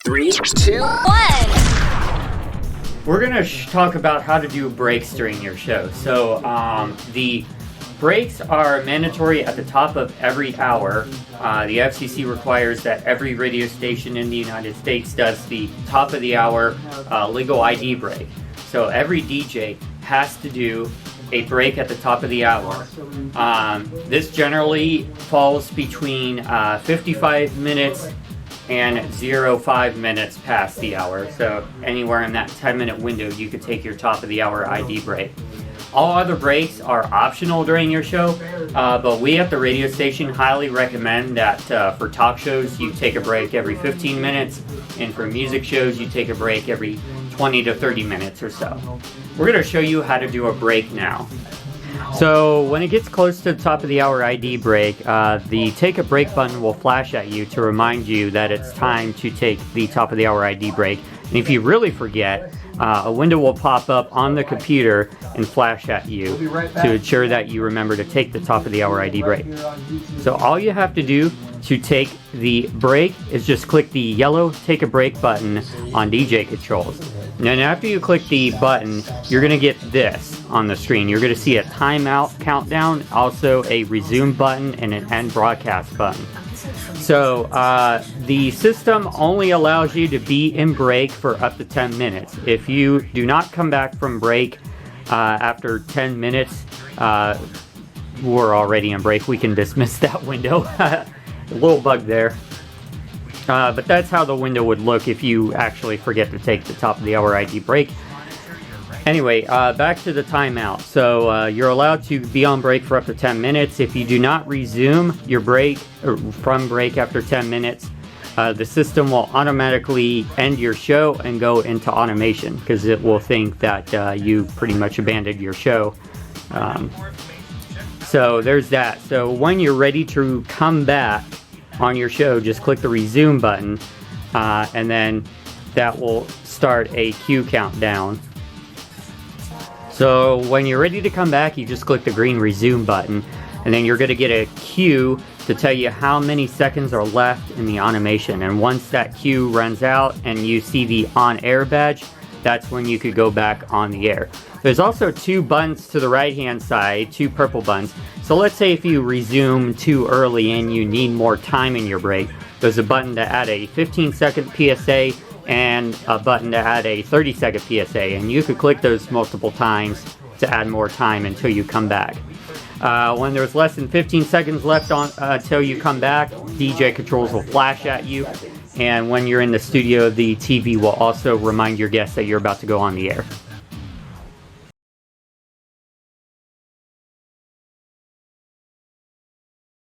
3, 2, 1. We're going to talk about how to do breaks during your show. So the breaks are mandatory at the top of every hour. The FCC requires that every radio station in the United States does the top of the hour legal ID break. So every DJ has to do a break at the top of the hour. This generally falls between 55 minutes and 05 minutes past the hour. So anywhere in that 10-minute window, you could take your top of the hour ID break. All other breaks are optional during your show, but we at the radio station highly recommend that for talk shows, you take a break every 15 minutes, and for music shows, you take a break every 20 to 30 minutes or so. We're going to show you how to do a break now. So when it gets close to the top of the hour ID break, the take a break button will flash at you to remind you that it's time to take the top of the hour ID break. And if you really forget, a window will pop up on the computer and flash at you to ensure that you remember to take the top of the hour ID break. So all you have to do to take the break is just click the yellow take a break button on DJ controls. And then after you click the button, you're going to get this on the screen. You're going to see a timeout countdown, also a resume button, and an end broadcast button. So the system only allows you to be in break for up to 10 minutes. If you do not come back from break after 10 minutes, we're already in break. We can dismiss that window. A little bug there. But that's how the window would look if you actually forget to take the top of the hour ID break. Anyway, back to the timeout. So you're allowed to be on break for up to 10 minutes. If you do not resume your break from break after 10 minutes, the system will automatically end your show and go into automation because it will think that you pretty much abandoned your show. So there's that. So when you're ready to come back on your show, just click the resume button and then that will start a cue countdown. So when you're ready to come back, you just click the green resume button and then you're going to get a cue to tell you how many seconds are left in the automation. And once that cue runs out and you see the on air badge, that's when you could go back on the air. There's also two buttons to the right hand side, two purple buttons. So let's say if you resume too early and you need more time in your break, there's a button to add a 15-second PSA and a button to add a 30-second PSA. And you could click those multiple times to add more time until you come back. When there's less than 15 seconds left until you come back, DJ controls will flash at you. And when you're in the studio, the TV will also remind your guests that you're about to go on the air.